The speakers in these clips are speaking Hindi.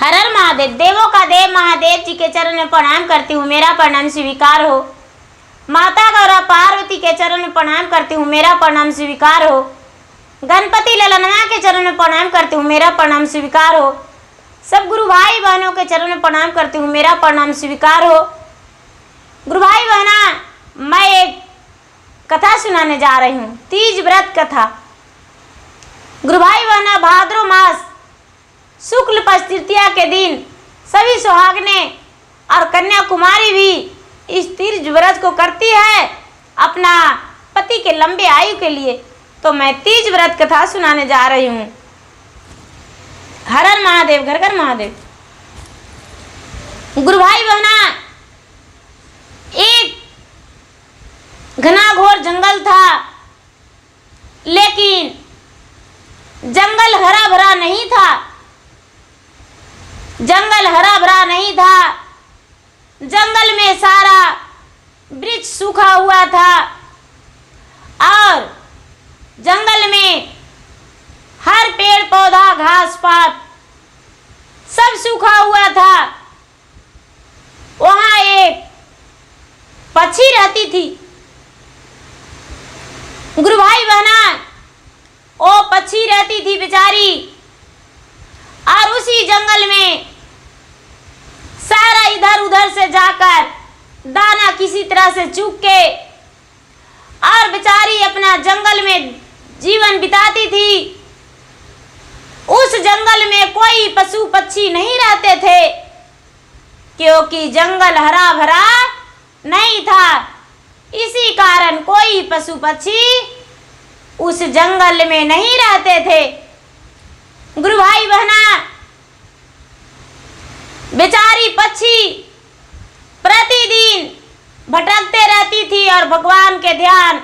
हर हर महादेव। देवों का देव महादेव जी के चरण में प्रणाम करती हूँ, मेरा प्रणाम स्वीकार हो। माता गौरा पार्वती के चरण में प्रणाम करती हूँ, मेरा प्रणाम स्वीकार हो। गणपति ललना के चरण में प्रणाम करती हूँ, मेरा प्रणाम स्वीकार हो। सब गुरु भाई बहनों के चरण में प्रणाम करती हूँ, मेरा प्रणाम स्वीकार हो। गुरु भाई बहना, मैं एक कथा सुनाने जा रही हूँ, तीज व्रत कथा। गुरु भाई बहना, भाद्रो मास शुक्ल पक्ष तृतीया के दिन सभी सुहागने और कन्याकुमारी भी इस तीज व्रत को करती है अपना पति के लंबे आयु के लिए। तो मैं तीज व्रत कथा सुनाने जा रही हूँ। हर हर महादेव, घर घर महादेव। गुरु भाई बहना, एक घना घोर जंगल था, लेकिन जंगल हरा भरा नहीं था। जंगल हरा भरा नहीं था, जंगल में सारा वृक्ष सूखा हुआ था और जंगल में हर पेड़ पौधा घास पात सब सूखा हुआ था। वहां एक पक्षी रहती थी। गुरु भाई बहना, वो पक्षी रहती थी बेचारी, और उसी जंगल में सारा इधर उधर से जाकर दाना किसी तरह से चुग के और बेचारी अपना जंगल में जीवन बिताती थी। उस जंगल में कोई पशु पक्षी नहीं रहते थे, क्योंकि जंगल हरा भरा नहीं था। इसी कारण कोई पशु पक्षी उस जंगल में नहीं रहते थे। गुरु भाई बहना, बेचारी पक्षी प्रतिदिन भटकते रहती थी और भगवान के ध्यान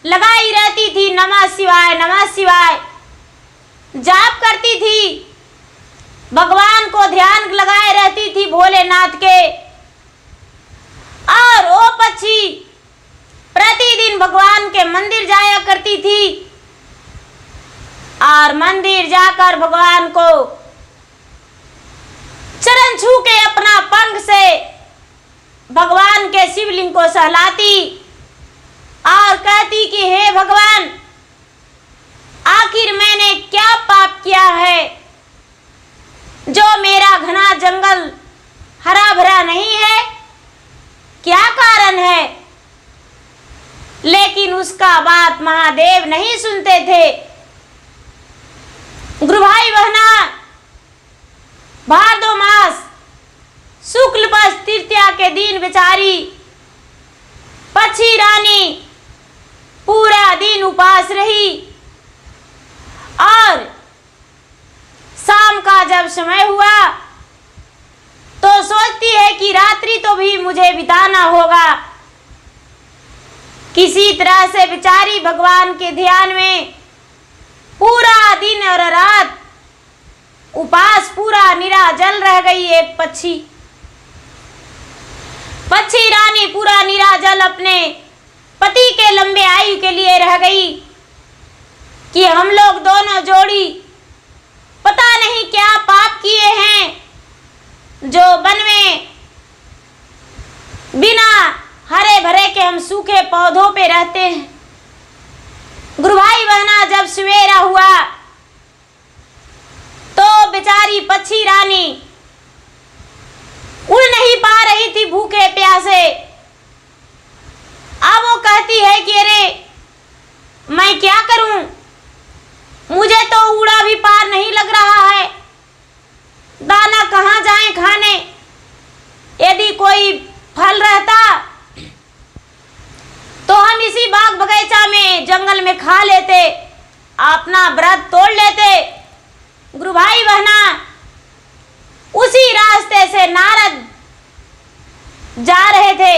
लगाई रहती थी। नमः शिवाय नमः शिवाय जाप करती थी, भगवान को ध्यान लगाए रहती थी भोलेनाथ के। और वो पक्षी प्रतिदिन भगवान के मंदिर जाया करती थी और मंदिर जाकर भगवान को चरण छू के अपना पंख से भगवान के शिवलिंग को सहलाती और कहती कि हे भगवान, आखिर मैंने क्या पाप किया है जो मेरा घना जंगल हरा भरा नहीं है? क्या कारण है? लेकिन उसका बात महादेव नहीं सुनते थे। गुरु भाई बहना, भादो मास शुक्ल पक्ष तृतीया के दिन बेचारी पक्षी रानी पूरा दिन उपास रही और शाम का जब समय हुआ तो सोचती है कि रात्रि तो भी मुझे बिताना होगा। किसी तरह से बेचारी भगवान के ध्यान में पूरा दिन और रात उपास पूरा निराजल रह गई। एक पक्षी रानी पूरा निराजल अपने पति के लंबे आयु के लिए रह गई कि हम लोग दोनों जोड़ी पता नहीं क्या पाप किए हैं जो वन में बिना हरे भरे के हम सूखे पौधों पे रहते हैं। गुरु भाई बहना, जब सवेरा हुआ तो बेचारी पक्षी रानी उड़ नहीं पा रही थी भूखे प्यासे। अब वो कहती है कि अरे मैं क्या करूं, मुझे तो उड़ा भी पार नहीं लग रहा है, दाना कहाँ जाए खाने। यदि कोई फल रहता तो हम इसी बाग बगीचा में जंगल में खा लेते, अपना व्रत तोड़ लेते। गुरु भाई बहना, उसी रास्ते से नारद जा रहे थे।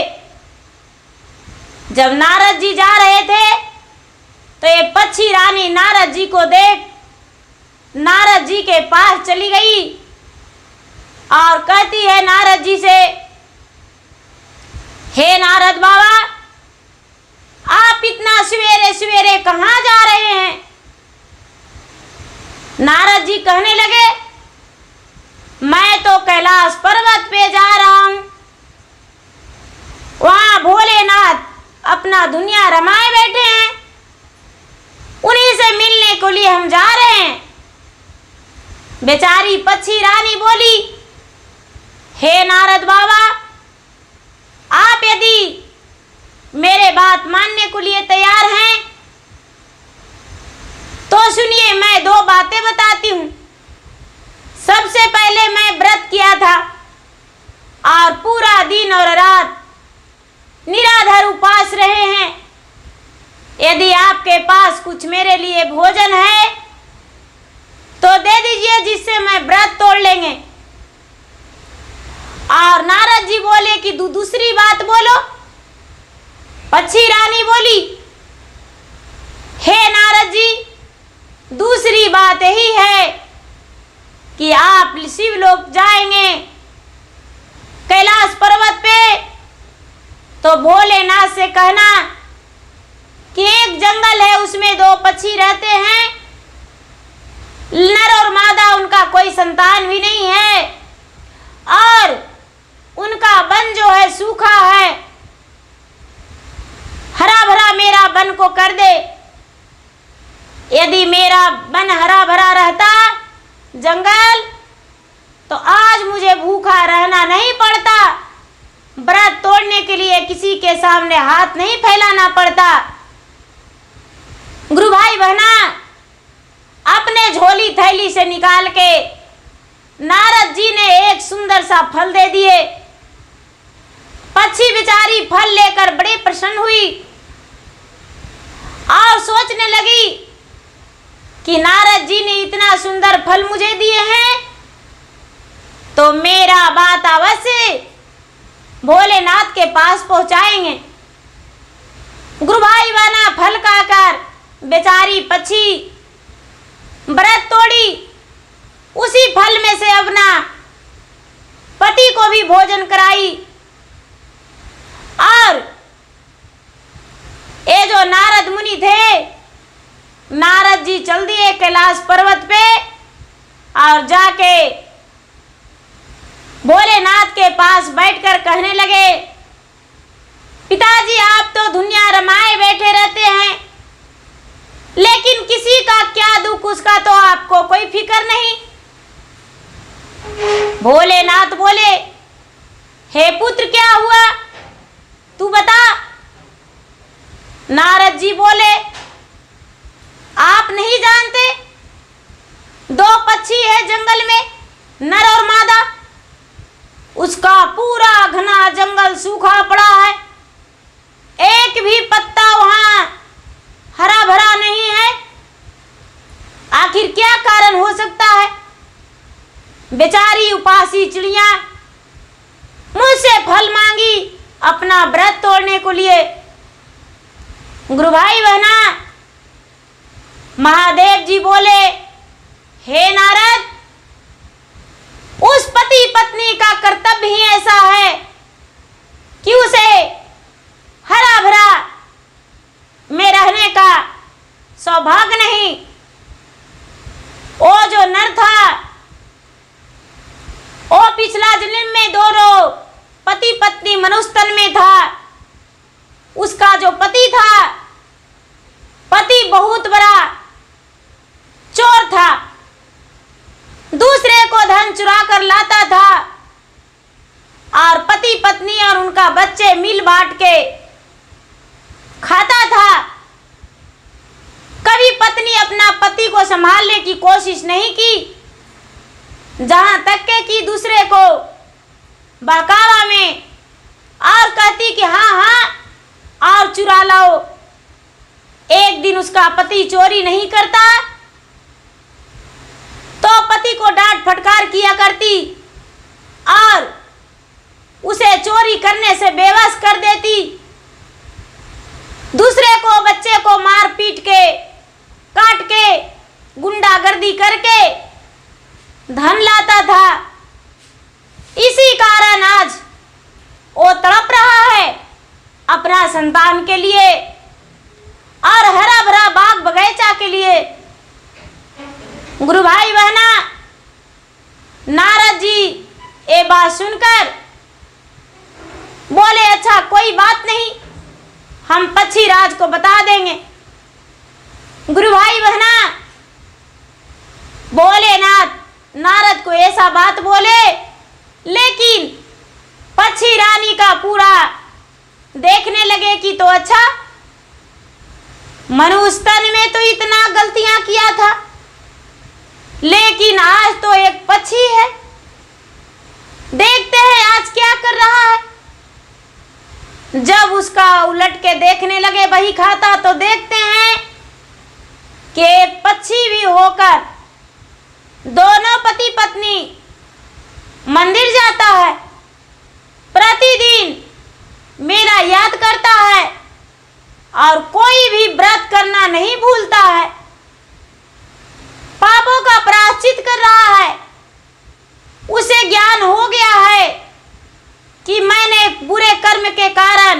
जब नारद जी जा रहे थे तो ये पक्षी रानी नारद जी को देख नारद जी के पास चली गई और कहती है नारद जी से, हे नारद बाबा, आप इतना सवेरे सवेरे कहाँ जा रहे हैं? नारद जी कहने लगे, तो कैलाश पर्वत पे जा रहा हूं। वहां भोलेनाथ अपना दुनिया रमाए बैठे हैं, उन्हीं से मिलने के लिए हम जा रहे हैं। बेचारी पक्षी रानी बोली, हे नारद बाबा, आप यदि मेरे बात मानने के लिए तैयार हैं तो सुनिए, मैं दो बातें बताती हूं। सबसे पहले मैं व्रत किया था और पूरा दिन और रात निराधार उपवास रहे हैं। यदि आपके पास कुछ मेरे लिए भोजन है तो दे दीजिए, जिससे मैं व्रत तोड़ लेंगे। और नारद जी बोले कि दूसरी बात बोलो। पक्षी रानी बोली, हे नारद जी, दूसरी बात यही है कि आप शिवलोक जाएंगे कैलाश पर्वत पे, तो भोलेनाथ से कहना कि एक जंगल है, उसमें दो पक्षी रहते हैं, नर और मादा, उनका कोई संतान भी नहीं है और उनका वन जो है सूखा है, हरा भरा मेरा वन को कर दे। यदि मेरा वन हरा भरा रहता जंगल, तो आज मुझे भूखा रहना नहीं पड़ता, व्रत तोड़ने के लिए किसी के सामने हाथ नहीं फैलाना पड़ता। गुरु भाई बहना, अपने झोली थैली से निकाल के नारद जी ने एक सुंदर सा फल दे दिए। पक्षी बेचारी फल लेकर बड़ी प्रसन्न हुई और सोचने लगी कि नारद जी ने इतना सुंदर फल मुझे दिए हैं तो मेरा बात अवश्य भोलेनाथ के पास पहुंचाएंगे। गुरु भाई बहना, फल खाकर बेचारी पक्षी व्रत तोड़ी, उसी फल में से अपना पति को भी भोजन कराई। और ये जो नारद मुनि थे, नारद जी चल दिए कैलाश पर्वत पे और जाके भोलेनाथ के पास बैठकर कहने लगे, पिताजी, आप तो दुनिया रमाए बैठे रहते हैं, लेकिन किसी का क्या दुख उसका तो आपको कोई फिक्र नहीं। भोलेनाथ बोले, हे पुत्र, क्या हुआ, तू बता। नारद जी बोले, आप नहीं जानते, दो पक्षी है जंगल में, नर और मादा, उसका पूरा घना जंगल सूखा पड़ा है, एक भी पत्ता वहां हरा भरा नहीं है। आखिर क्या कारण हो सकता है। बेचारी उपासी चिड़िया मुझसे फल मांगी अपना व्रत तोड़ने को लिए। गुरु भाई बहना, महादेव जी बोले, हे नारद, उस पति पत्नी का कर्तव्य ही ऐसा है कि उसे हरा भरा में रहने का सौभाग्य नहीं। वो जो नर था, वो पिछला जन्म में दोनों पति पत्नी मनुष्य तन में था। उसका जो पति था, पति बहुत बड़ा चोर था, दूसरे को धन चुरा कर लाता था और पति पत्नी और उनका बच्चे मिल बांट के खाता था। कभी पत्नी अपना पति को संभालने की कोशिश नहीं की, जहां तक के कि दूसरे को बहकावा में और कहती कि हाँ हाँ और चुरा लाओ। एक दिन उसका पति चोरी नहीं करता तो पति को डांट फटकार किया करती और उसे चोरी करने से बेवश कर देती। दूसरे को, बच्चे को मार पीट के, काट के, गुंडागर्दी करके धन लाता था। इसी कारण आज वो तड़प रहा है अपना संतान के लिए और हरा भरा बाग बगीचा के लिए। गुरु भाई बहना, नारद जी ये बात सुनकर बोले, अच्छा कोई बात नहीं, हम पक्षी राज को बता देंगे। गुरु भाई बहना, भोलेनाथ नारद को ऐसा बात बोले, लेकिन पक्षी रानी का पूरा देखने लगे कि तो अच्छा, मनुष्य तन में तो इतना गलतियां किया था, लेकिन आज तो एक पक्षी है, देखते हैं आज क्या कर रहा है। जब उसका उलट के देखने लगे बही खाता, तो देखते हैं कि एक पक्षी भी होकर दोनों पति पत्नी मंदिर जाता है, प्रतिदिन मेरा याद करता है और कोई भी व्रत करना नहीं भूलता है, पापों का प्रायश्चित कर रहा है। उसे ज्ञान हो गया है कि मैंने बुरे कर्म के कारण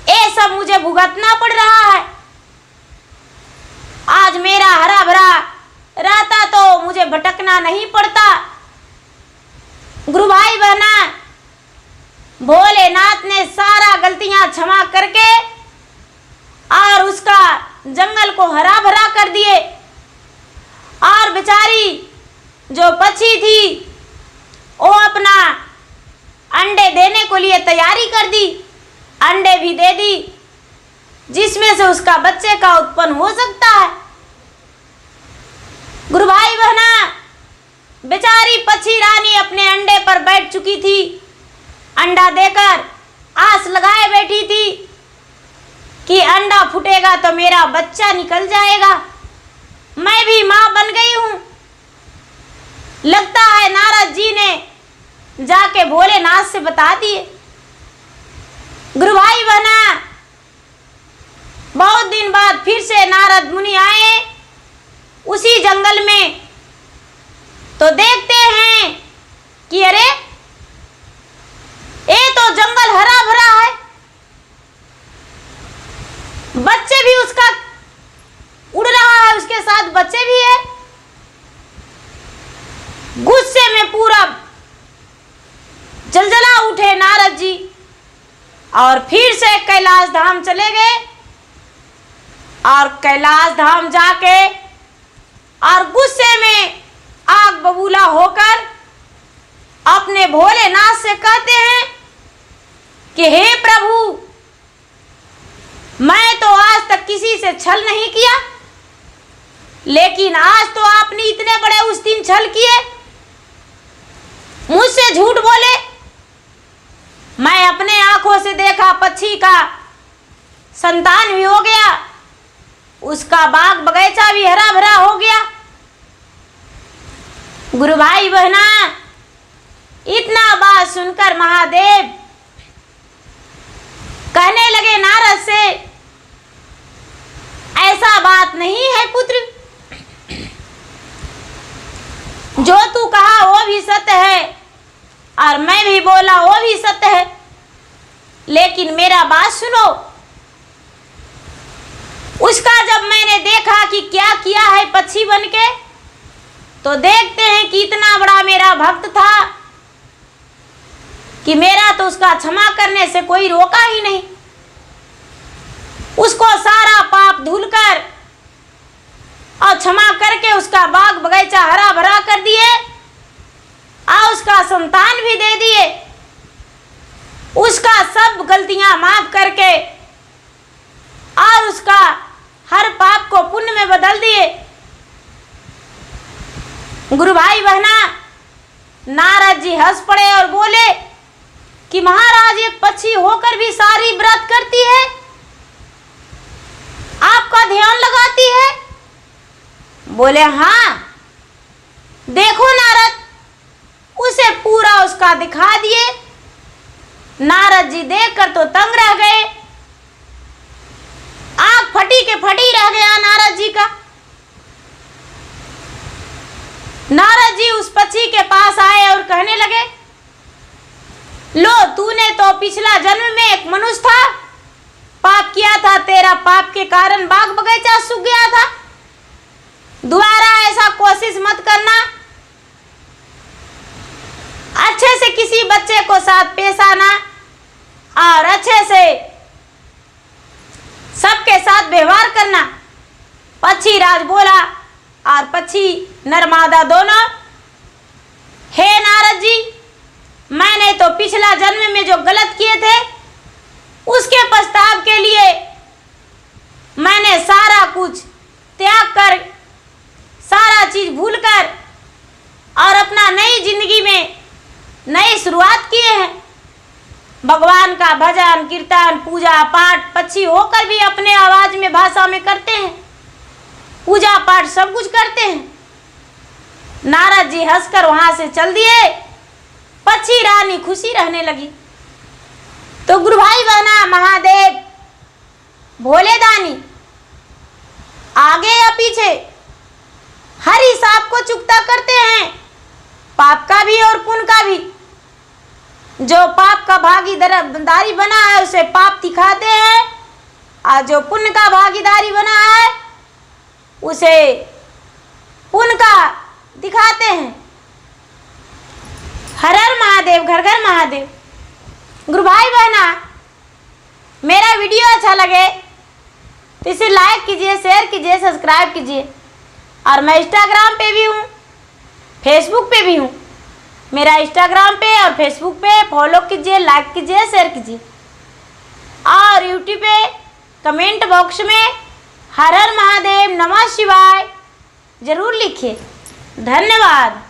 ये सब मुझे भुगतना पड़ रहा है। आज मेरा हरा भरा रहता तो मुझे भटकना नहीं पड़ता। गुरु भाई बहना, भोलेनाथ ने सारा गलतियां क्षमा करके और उसका जंगल को हरा भरा कर दिए, और बेचारी जो पक्षी थी वो अपना अंडे देने को लिए तैयारी कर दी, अंडे भी दे दी, जिसमें से उसका बच्चे का उत्पन्न हो सकता है। गुरु भाई बहना, बेचारी पक्षी रानी अपने अंडे पर बैठ चुकी थी, अंडा देकर आस लगाए बैठी थी कि अंडा फूटेगा तो मेरा बच्चा निकल जाएगा, मैं भी मां बन गई हूं। लगता है नारद जी ने जाके भोलेनाथ से बता दिए। गुरु भाई बहना, बहुत दिन बाद फिर से नारद मुनि आए उसी जंगल में, तो देखते हैं कि अरे ये तो जंगल हरा भरा है, बच्चे भी उसका उड़ रहा है, उसके साथ बच्चे भी है। गुस्से में पूरा जलजला उठे नारद जी और फिर से कैलाश धाम चले गए, और कैलाश धाम जाके और गुस्से में आग बबूला होकर अपने भोलेनाथ से कहते हैं कि हे प्रभु, मैं तो आज तक किसी से छल नहीं किया, लेकिन आज तो आपने इतने बड़े उस दिन छल किए, मुझसे झूठ बोले। मैं अपने आंखों से देखा पक्षी का संतान भी हो गया, उसका बाग बगीचा भी हरा भरा हो गया। गुरु भाई बहना, इतना बात सुनकर महादेव कहने लगे नारद से, ऐसा बात नहीं है पुत्र, जो तू कहा वो भी सत्य है और मैं भी बोला वो भी सत्य है, लेकिन मेरा बात सुनो। उसका जब मैंने देखा कि क्या किया है पक्षी बनके, तो देखते हैं कि इतना बड़ा मेरा भक्त था कि मेरा तो उसका क्षमा करने से कोई रोका ही नहीं। उसको सारा पाप धुलकर और क्षमा करके उसका बाग बगीचा हरा भरा कर दिए और उसका संतान भी दे दिए, उसका सब गलतियां माफ करके और उसका हर पाप को पुण्य में बदल दिए। गुरु भाई बहना, नारद जी हंस पड़े और बोले कि महाराज, एक पक्षी होकर भी सारी व्रत करती है, आपका ध्यान लगाती है। बोले हाँ, देखो नारद, उसे पूरा उसका दिखा दिए। नारद जी देखकर तो तंग रह गए, आंख फटी के फटी रह गया नारद जी का। नारद जी उस पक्षी के पास आए और कहने लगे, लो, तूने तो पिछला जन्म में एक मनुष्य था, पाप किया था, तेरा पाप के कारण बाग बगीचा सूख गया था, दोबारा ऐसा कोशिश मत करना। किसी बच्चे को साथ पेश आना और अच्छे से सबके साथ व्यवहार करना। पक्षी राज बोला और पक्षी नर्मदा दोनों, हे नारद जी, मैंने तो पिछला जन्म में जो गलत किए थे उसके पछताव के लिए मैंने सारा कुछ त्याग कर, सारा चीज भूलकर और अपना नई जिंदगी में नई शुरुआत किए हैं। भगवान का भजन कीर्तन पूजा पाठ पक्षी होकर भी अपने आवाज में भाषा में करते हैं, पूजा पाठ सब कुछ करते हैं। नारद जी हंसकर वहां से चल दिए। पक्षी रानी खुशी रहने लगी। तो गुरु भाई बहना महादेव भोले दानी आगे या पीछे हर हिसाब को चुकता करते हैं, पाप का भी और पुण्य का भी। जो पाप का भागीदारी बना है उसे पाप दिखाते हैं और जो पुण्य का भागीदारी बना है उसे पुण्य का दिखाते हैं। हर हर महादेव, घर घर महादेव। गुरु भाई बहना मेरा वीडियो अच्छा लगे तो इसे लाइक कीजिए, शेयर कीजिए, सब्सक्राइब कीजिए। और मैं इंस्टाग्राम पे भी हूँ, फेसबुक पे भी हूँ। मेरा इंस्टाग्राम पे और फेसबुक पे फॉलो कीजिए, लाइक कीजिए, शेयर कीजिए। और यूट्यूब पे कमेंट बॉक्स में हर हर महादेव नमः शिवाय जरूर लिखिए। धन्यवाद।